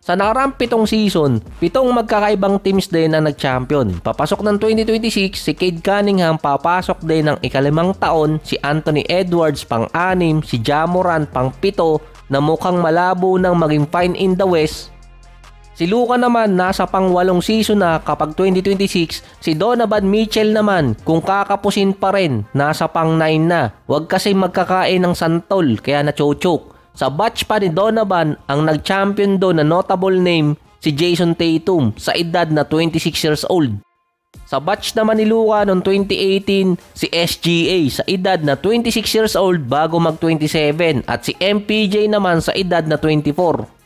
Sa nakaraang 7 season, 7 magkakaibang teams din ang nag-champion. Papasok ng 2026, si Cade Cunningham, papasok din ng ika-5 taon, si Anthony Edwards pang-6, si Ja Morant pang-7 na mukhang malabo nang maging fine in the West. Si Luka naman nasa pang-8 season na kapag 2026, si Donovan Mitchell naman kung kakapusin pa rin, nasa pang-9 na. Huwag kasi magkakain ng santol kaya na-choke. Sa batch pa ni Donovan, ang nag-champion doon na notable name, si Jason Tatum sa edad na 26 years old. Sa batch naman ni Luka noong 2018, si SGA sa edad na 26 years old bago mag-27 at si MPJ naman sa edad na 24.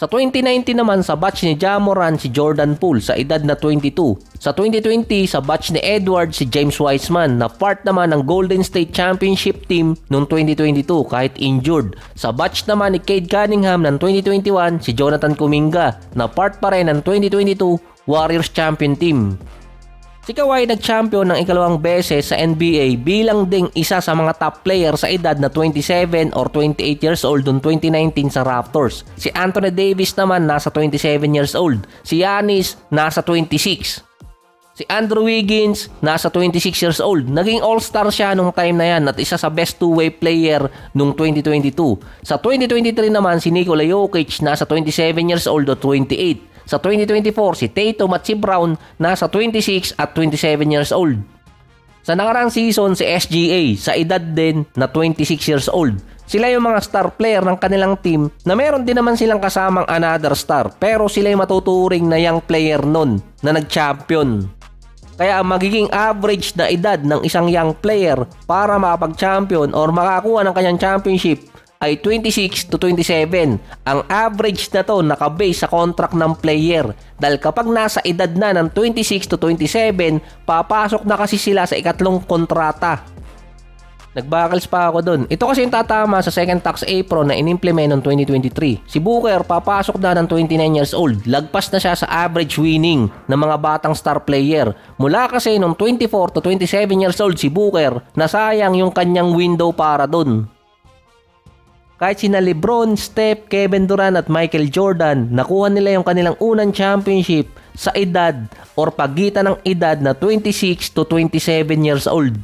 Sa 2019 naman sa batch ni Ja Morant, si Jordan Poole sa edad na 22. Sa 2020 sa batch ni Edwards, si James Wiseman na part naman ng Golden State Championship team noong 2022 kahit injured. Sa batch naman ni Cade Cunningham ng 2021, si Jonathan Kuminga na part pa rin ng 2022 Warriors Champion Team. Si Kawhi nag-champion ng ikalawang beses sa NBA bilang ding isa sa mga top player sa edad na 27 or 28 years old noong 2019 sa Raptors. Si Anthony Davis naman nasa 27 years old. Si Giannis nasa 26. Si Andrew Wiggins nasa 26 years old. Naging all-star siya nung time na yan at isa sa best two-way player nung 2022. Sa 2023 naman si Nikola Jokic nasa 27 years old o 28. Sa 2024, si Tatum at si Brown nasa 26 at 27 years old. Sa nakaraang season, si SGA sa edad din na 26 years old. Sila yung mga star player ng kanilang team na meron din naman silang kasamang another star pero sila yung matuturing na young player nun na nag-champion. Kaya ang magiging average na edad ng isang young player para makapag-champion or makakuha ng kanyang championship ay 26 to 27. Ang average na to nakabase sa contract ng player. Dahil kapag nasa edad na ng 26 to 27, papasok na kasi sila sa ikatlong kontrata. Nagbakals pa ako dun. Ito kasi yung tatama sa second tax apron na in-implement noong 2023. Si Booker papasok na ng 29 years old. Lagpas na siya sa average winning ng mga batang star player. Mula kasi noong 24 to 27 years old si Booker, nasayang yung kanyang window para dun. Kahit sina LeBron, Steph, Kevin Durant at Michael Jordan, nakuha nila yung kanilang unang championship sa edad or pagitan ng edad na 26 to 27 years old.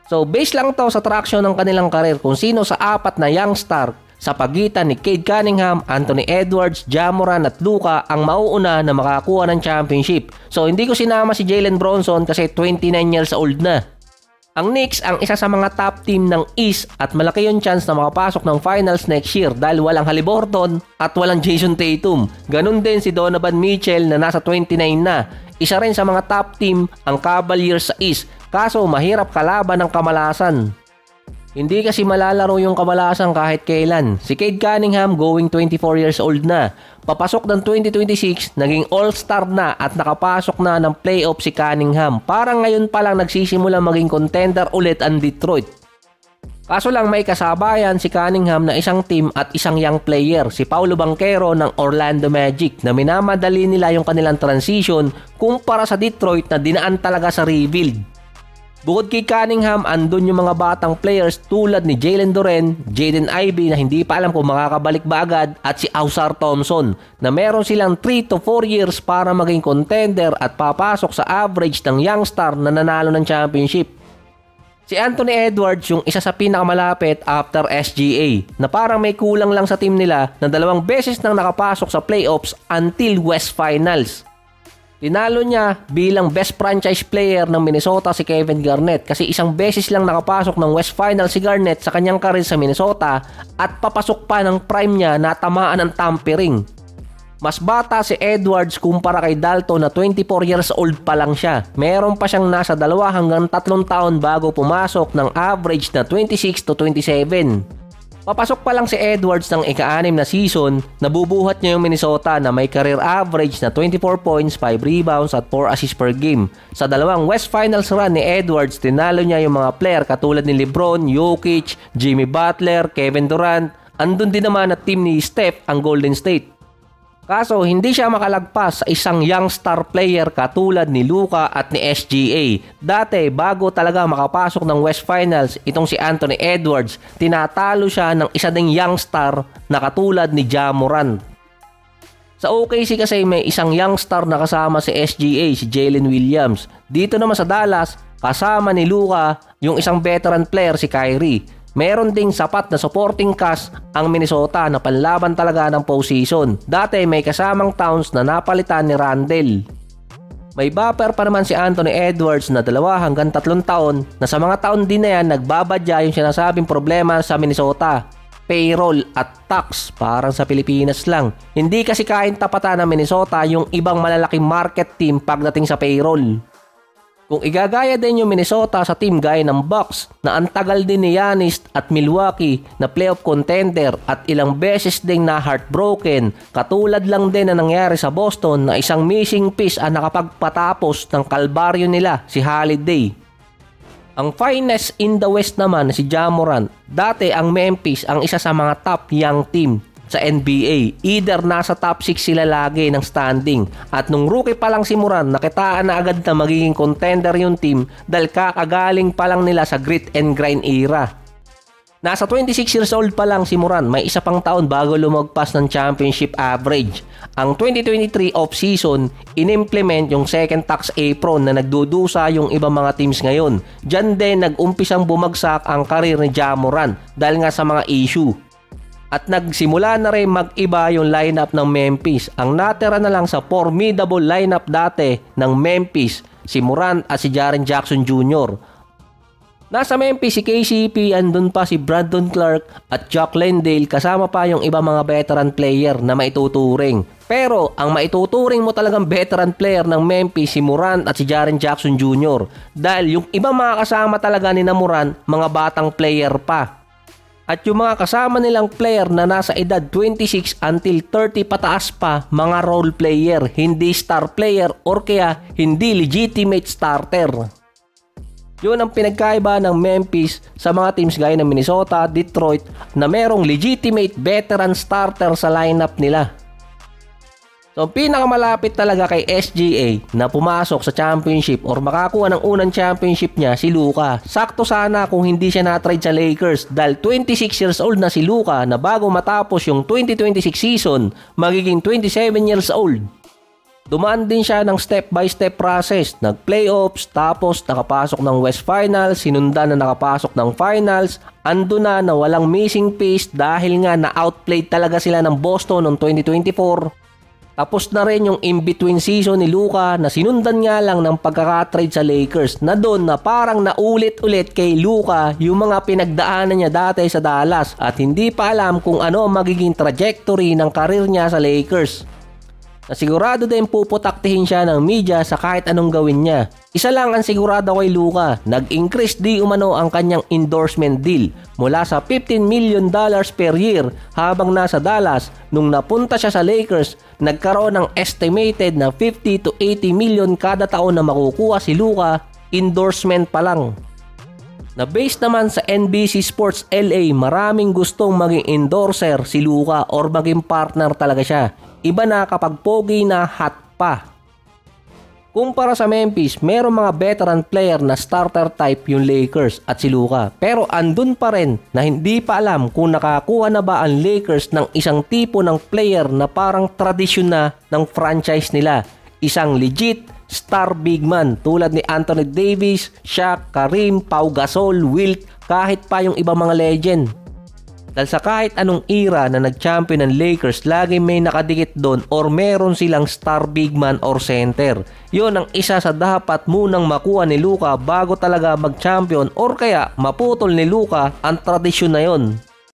So, base lang to sa traction ng kanilang karir kung sino sa apat na young star sa pagitan ni Cade Cunningham, Anthony Edwards, Ja Morant at Luka ang mauuna na makakuha ng championship. So, hindi ko sinama si Jalen Bronson kasi 29 years old na. Ang Knicks ang isa sa mga top team ng East at malaki yung chance na makapasok ng finals next year dahil walang Haliburton at walang Jason Tatum. Ganun din si Donovan Mitchell na nasa 29 na. Isa rin sa mga top team ang Cavaliers sa East. Kaso mahirap kalaban ng kamalasan. Hindi kasi malalaro yung kamalasan kahit kailan. Si Cade Cunningham going 24 years old na. Papasok ng 2026, naging all-star na at nakapasok na ng playoff si Cunningham. Parang ngayon pa lang nagsisimula maging contender ulit ang Detroit. Kaso lang may kasabayan si Cunningham na isang team at isang young player, si Paolo Banchero ng Orlando Magic na minamadali nila yung kanilang transition kumpara sa Detroit na dinaan talaga sa rebuild. Bukod kay Cunningham, andun yung mga batang players tulad ni Jalen Duren, Jaden Ivey na hindi pa alam kung makakabalik ba agad at si Ausar Thompson na meron silang 3 to 4 years para maging contender at papasok sa average ng young star na nanalo ng championship. Si Anthony Edwards yung isa sa pinakamalapit after SGA na parang may kulang lang sa team nila na 2 beses nang nakapasok sa playoffs until West Finals. Tinalo niya bilang best franchise player ng Minnesota si Kevin Garnett kasi 1 beses lang nakapasok ng West Finals si Garnett sa kanyang career sa Minnesota at papasok pa ng prime niya na tamaan ng tampering. Mas bata si Edwards kumpara kay Dalton na 24 years old pa lang siya. Meron pa siyang nasa 2 hanggang 3 taon bago pumasok ng average na 26 to 27. Papasok pa lang si Edwards ng ika-6 na season, nabubuhat niya yung Minnesota na may career average na 24 points, 5 rebounds at 4 assists per game. Sa 2 West Finals run ni Edwards, tinalo niya yung mga player katulad ni LeBron, Jokic, Jimmy Butler, Kevin Durant. Andun din naman at team ni Steph ang Golden State. Kaso hindi siya makalagpas sa isang young star player katulad ni Luka at ni SGA. Dati bago talaga makapasok ng West Finals itong si Anthony Edwards, tinatalo siya ng isa ding young star na katulad ni Ja Morant. Sa OKC kasi may isang young star na kasama si SGA, si Jalen Williams. Dito naman sa Dallas, kasama ni Luka yung isang veteran player si Kyrie. Meron ding sapat na supporting cast ang Minnesota na panlaban talaga ng postseason. Dati may kasamang Towns na napalitan ni Randle. May buffer pa naman si Anthony Edwards na 2 hanggang 3 taon na sa mga taon din na yan nagbabadya yung sinasabing problema sa Minnesota. Payroll at tax, parang sa Pilipinas lang. Hindi kasi kain tapatan ng Minnesota yung ibang malalaking market team pagdating sa payroll. Kung igagaya din yung Minnesota sa team gaya ng Bucks na ang tagal din ni Giannis at Milwaukee na playoff contender at ilang beses ding na heartbroken, katulad lang din na nangyari sa Boston na isang missing piece ang nakapagpatapos ng kalbaryo nila, si Holiday. Ang finest in the West naman si Ja Morant. Dati ang Memphis ang isa sa mga top young team sa NBA. Either nasa top 6 sila lagi ng standing. At nung rookie pa lang si Morant, nakitaan na agad na magiging contender yung team dahil kakagaling pa lang nila sa grit and grind era. Nasa 26 years old pa lang si Morant, may isa pang taon bago lumagpas ng championship average. Ang 2023 off-season, inimplement yung second tax apron na nagdudusa yung ibang mga teams ngayon. Diyan din nag-umpisang bumagsak ang karir ni Ja Morant dahil nga sa mga issue. At nagsimula na rin mag-iba yung lineup ng Memphis. Ang natira na lang sa formidable lineup dati ng Memphis, si Morant at si Jaren Jackson Jr. Nasa Memphis si KCP, andun pa si Brandon Clark at Jack Landale, kasama pa yung iba mga veteran player na maituturing. Pero ang maituturing mo talagang veteran player ng Memphis si Morant at si Jaren Jackson Jr. Dahil yung iba mga kasama talaga ni na Morant, mga batang player pa. At yung mga kasama nilang player na nasa edad 26 until 30 pataas pa, mga role player, hindi star player or kaya hindi legitimate starter. Yun ang pinagkaiba ng Memphis sa mga teams gaya ng Minnesota, Detroit na merong legitimate veteran starter sa lineup nila. So, pinakamalapit talaga kay SGA na pumasok sa championship or makakuha ng unang championship niya si Luka. Sakto sana kung hindi siya na-trade sa Lakers dahil 26 years old na si Luka na bago matapos yung 2026 season, magiging 27 years old. Dumaan din siya ng step-by-step process. Nag-playoffs, tapos nakapasok ng West Finals, sinundan na nakapasok ng Finals. Ando na walang missing piece dahil nga na-outplayed talaga sila ng Boston noong 2024. Tapos na rin yung in-between season ni Luka na sinundan nga lang ng pagkakatrade sa Lakers na doon na parang naulit-ulit kay Luka yung mga pinagdaanan niya dati sa Dallas at hindi pa alam kung ano ang magiging trajectory ng karir niya sa Lakers. Na sigurado din puputaktihin siya ng media sa kahit anong gawin niya. Isa lang ang sigurado kay Luka, nag-increase di umano ang kanyang endorsement deal mula sa $15 million per year habang nasa Dallas. Nung napunta siya sa Lakers, nagkaroon ng estimated na 50 to 80 million kada taon na makukuha si Luka, endorsement pa lang. Na based naman sa NBC Sports LA, maraming gustong maging endorser si Luka or maging partner talaga siya. Iba na kapag pogi na hot pa. Kumpara sa Memphis, merong mga veteran player na starter type yung Lakers at si Luka. Pero andun pa rin na hindi pa alam kung nakakuha na ba ang Lakers ng isang tipo ng player na parang tradisyon na ng franchise nila. Isang legit star big man tulad ni Anthony Davis, Shaq, Kareem, Pau Gasol, Wilt, kahit pa yung ibang mga legend. Dahil sa kahit anong era na nag-champion ng Lakers, lagi may nakadikit doon or meron silang star big man or center. Yun ang isa sa dapat munang makuha ni Luka bago talaga mag-champion or kaya maputol ni Luka ang tradisyon na yon.